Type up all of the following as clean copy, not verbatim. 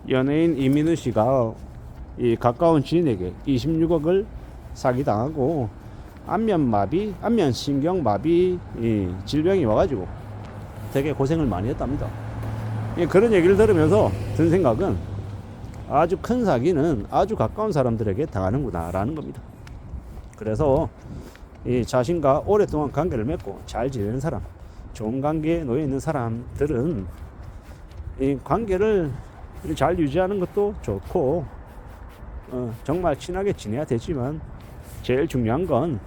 연예인 이민우 씨가 이 가까운 지인에게 26억을 사기당하고 안면마비, 안면신경마비 이 질병이 와가지고 되게 고생을 많이 했답니다. 그런 얘기를 들으면서 든 생각은 아주 큰 사기는 아주 가까운 사람들에게 당하는구나 라는 겁니다. 그래서 이 자신과 오랫동안 관계를 맺고 잘 지내는 사람, 좋은 관계에 놓여 있는 사람들은 이 관계를 잘 유지하는 것도 좋고 정말 친하게 지내야 되지만 제일 중요한 건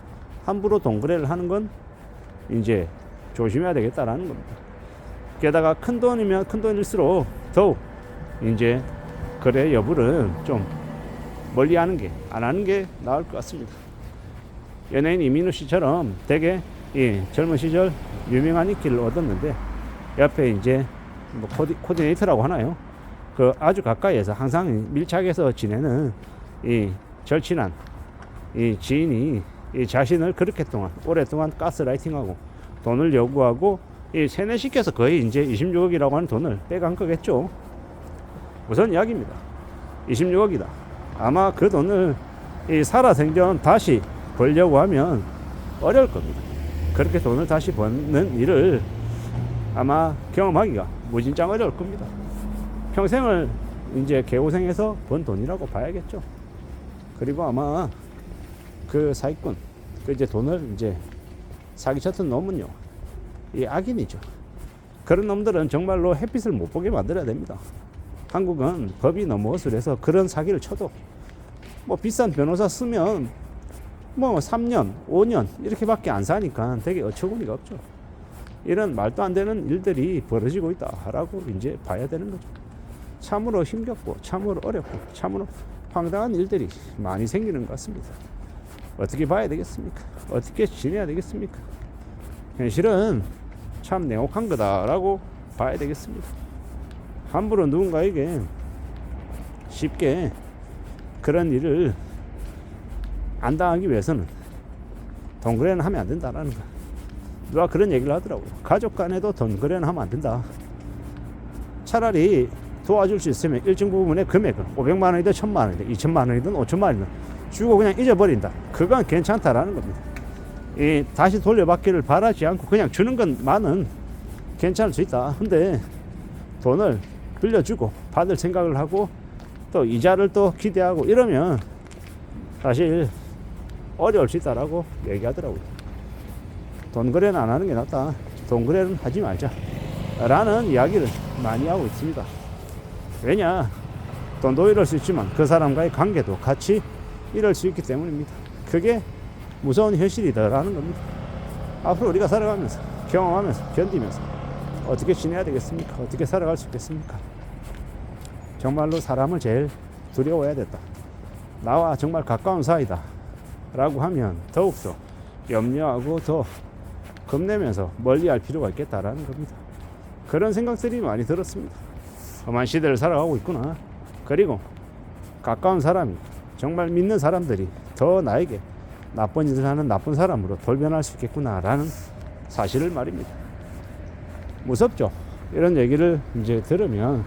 함부로 동거래를 하는 건 이제 조심해야 되겠다라는 겁니다. 게다가 큰 돈이면 큰 돈일수록 더욱 이제 거래 여부를 좀 멀리 하는 게, 안 하는 게 나을 것 같습니다. 연예인 이민우 씨처럼 되게 젊은 시절 유명한 인기를 얻었는데 옆에 이제 뭐 코디네이터라고 하나요? 그 아주 가까이에서 항상 밀착해서 지내는 이 절친한 이 지인이 이 자신을 그렇게 오랫동안 가스라이팅하고 돈을 요구하고 이 세뇌시켜서 거의 이제 26억이라고 하는 돈을 빼간 거겠죠. 우선 이야기입니다. 26억이다. 아마 그 돈을 이 살아생전 다시 벌려고 하면 어려울 겁니다. 그렇게 돈을 다시 버는 일을 아마 경험하기가 무진장 어려울 겁니다. 평생을 이제 개고생해서 번 돈이라고 봐야겠죠. 그리고 아마 그 사기꾼, 그 이제 돈을 이제 사기쳤던 놈은요, 이 악인이죠. 그런 놈들은 정말로 햇빛을 못 보게 만들어야 됩니다. 한국은 법이 너무 어슬해서 그런 사기를 쳐도 뭐 비싼 변호사 쓰면 뭐 3년, 5년 이렇게밖에 안 사니까 되게 어처구니가 없죠. 이런 말도 안 되는 일들이 벌어지고 있다라고 이제 봐야 되는 거죠. 참으로 힘겹고 참으로 어렵고 참으로 황당한 일들이 많이 생기는 것 같습니다. 어떻게 봐야 되겠습니까? 어떻게 지내야 되겠습니까? 현실은 참 냉혹한 거다라고 봐야 되겠습니다. 함부로 누군가에게 쉽게 그런 일을 안 당하기 위해서는 동거래는 하면 안 된다라는 거. 누가 그런 얘기를 하더라고요. 가족 간에도 동거래는 하면 안 된다. 차라리 도와줄 수 있으면 일정 부분의 금액을 500만 원이든 1000만 원이든 2000만 원이든 5000만 원이든 주고 그냥 잊어버린다. 그건 괜찮다라는 겁니다. 다시 돌려받기를 바라지 않고 그냥 주는 것만은 괜찮을 수 있다. 근데 돈을 빌려주고 받을 생각을 하고 또 이자를 또 기대하고 이러면 사실 어려울 수 있다라고 얘기하더라고요. 돈 거래는 안 하는 게 낫다. 돈 거래는 하지 말자 라는 이야기를 많이 하고 있습니다. 왜냐, 돈도 잃을 수 있지만 그 사람과의 관계도 같이 잃을 수 있기 때문입니다. 그게 무서운 현실이다라는 겁니다. 앞으로 우리가 살아가면서 경험하면서 견디면서 어떻게 지내야 되겠습니까? 어떻게 살아갈 수 있겠습니까? 정말로 사람을 제일 두려워해야 됐다. 나와 정말 가까운 사이다 라고 하면 더욱더 염려하고 더 겁내면서 멀리할 필요가 있겠다라는 겁니다. 그런 생각들이 많이 들었습니다. 험한 시대를 살아가고 있구나. 그리고 가까운 사람이 정말 믿는 사람들이 더 나에게 나쁜 짓을 하는 나쁜 사람으로 돌변할 수 있겠구나 라는 사실을 말입니다. 무섭죠. 이런 얘기를 이제 들으면,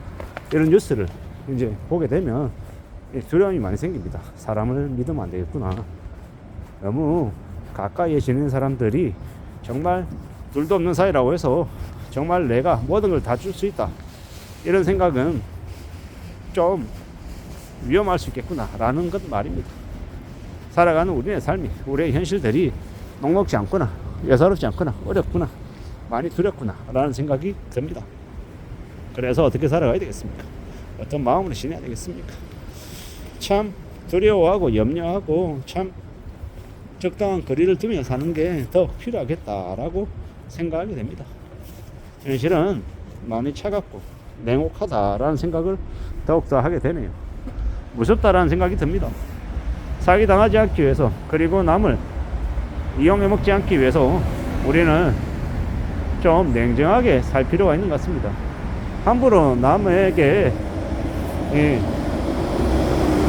이런 뉴스를 이제 보게 되면 두려움이 많이 생깁니다. 사람을 믿으면 안 되겠구나. 너무 가까이에 지내는 사람들이 정말 둘도 없는 사이라고 해서 정말 내가 모든 걸 다 줄 수 있다, 이런 생각은 좀 위험할 수 있겠구나 라는 것 말입니다. 살아가는 우리의 삶이, 우리의 현실들이 녹록지 않구나, 예사롭지 않구나, 어렵구나, 많이 두렵구나 라는 생각이 듭니다. 그래서 어떻게 살아가야 되겠습니까? 어떤 마음으로 지내야 되겠습니까? 참 두려워하고 염려하고 참 적당한 거리를 두며 사는 게 더 필요하겠다라고 생각하게 됩니다. 현실은 많이 차갑고 냉혹하다라는 생각을 더욱더 하게 되네요. 무섭다라는 생각이 듭니다. 사기당하지 않기 위해서, 그리고 남을 이용해 먹지 않기 위해서 우리는 좀 냉정하게 살 필요가 있는 것 같습니다. 함부로 남에게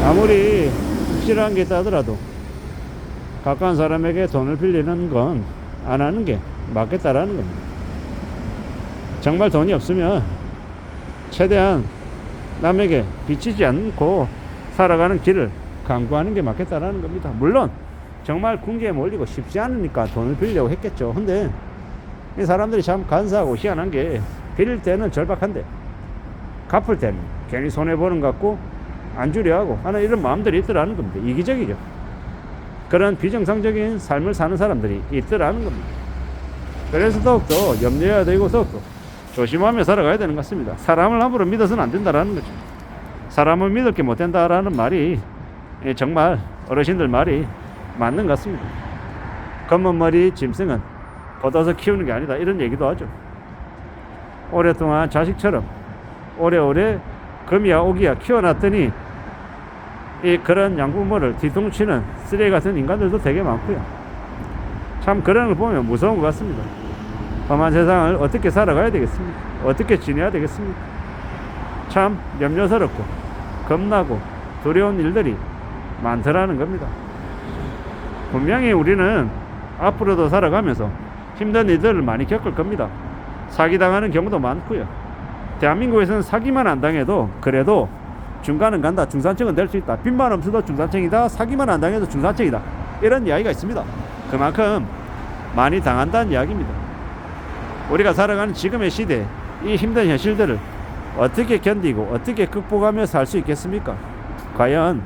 아무리 확실한 게 있다 하더라도 가까운 사람에게 돈을 빌리는 건 안 하는 게 맞겠다라는 겁니다. 정말 돈이 없으면 최대한 남에게 비치지 않고 살아가는 길을 강구하는 게 맞겠다라는 겁니다. 물론 정말 궁지에 몰리고 쉽지 않으니까 돈을 빌려고 했겠죠. 근데 이 사람들이 참 간사하고 희한한 게 빌릴 때는 절박한데 갚을 때는 괜히 손해보는 것 같고 안 주려 하고 하는 이런 마음들이 있더라는 겁니다. 이기적이죠. 그런 비정상적인 삶을 사는 사람들이 있더라는 겁니다. 그래서 더욱더 염려해야 되고 더욱더 조심하며 살아가야 되는 것 같습니다. 사람을 함부로 믿어서는 안 된다라는 거죠. 사람을 믿을 게 못 된다라는 말이 정말 어르신들 말이 맞는 것 같습니다. 검은 머리 짐승은 걷어서 키우는 게 아니다, 이런 얘기도 하죠. 오랫동안 자식처럼 오래오래 금이야 오기야 키워놨더니 이 그런 양부모를 뒤통치는 쓰레기 같은 인간들도 되게 많고요. 참 그런 걸 보면 무서운 것 같습니다. 험한 세상을 어떻게 살아가야 되겠습니까? 어떻게 지내야 되겠습니까? 참 염려스럽고 겁나고 두려운 일들이 많더라는 겁니다. 분명히 우리는 앞으로도 살아가면서 힘든 일들을 많이 겪을 겁니다. 사기당하는 경우도 많고요. 대한민국에서는 사기만 안 당해도 그래도 중간은 간다, 중산층은 될 수 있다, 빚만 없어도 중산층이다, 사기만 안 당해도 중산층이다, 이런 이야기가 있습니다. 그만큼 많이 당한다는 이야기입니다. 우리가 살아가는 지금의 시대에 이 힘든 현실들을 어떻게 견디고 어떻게 극복하며 살 수 있겠습니까? 과연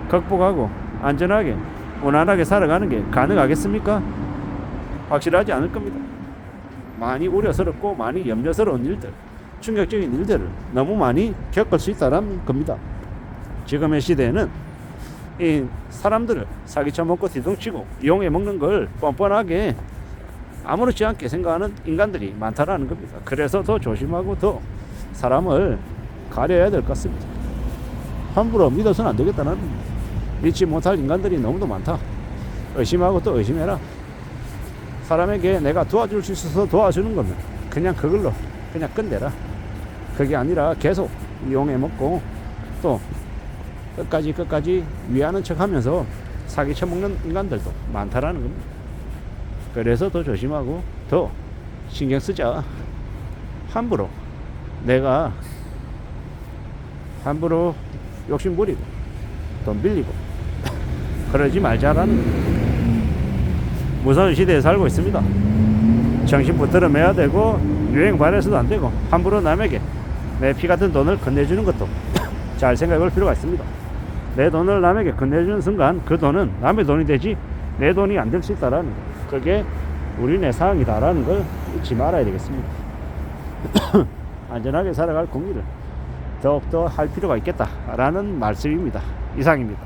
극복하고 안전하게 무난하게 살아가는 게 가능하겠습니까? 확실하지 않을 겁니다. 많이 우려스럽고 많이 염려스러운 일들, 충격적인 일들을 너무 많이 겪을 수 있다는 겁니다. 지금의 시대에는 이 사람들을 사기쳐먹고 뒤통치고 이용해 먹는 걸 뻔뻔하게 아무렇지 않게 생각하는 인간들이 많다라는 겁니다. 그래서 더 조심하고 더 사람을 가려야 될 것 같습니다. 함부로 믿어서는 안 되겠다는 겁니다. 믿지 못할 인간들이 너무도 많다. 의심하고 또 의심해라. 사람에게 내가 도와줄 수 있어서 도와주는 거면 그냥 그걸로 그냥 끝내라. 그게 아니라 계속 이용해 먹고 또 끝까지 위하는 척 하면서 사기 쳐먹는 인간들도 많다라는 겁니다. 그래서 더 조심하고 더 신경 쓰자. 함부로 내가 함부로 욕심 부리고 돈 빌리고 그러지 말자라는 겁니다. 무서운 시대에 살고 있습니다. 정신 붙들어 매야 되고 유행 발해서도 안 되고 함부로 남에게 내 피 같은 돈을 건네주는 것도 잘 생각해 볼 필요가 있습니다. 내 돈을 남에게 건네주는 순간 그 돈은 남의 돈이 되지 내 돈이 안 될 수 있다라는 거. 그게 우리네 상황이다라는 걸 잊지 말아야 되겠습니다. 안전하게 살아갈 공기를 더욱더 할 필요가 있겠다라는 말씀입니다. 이상입니다.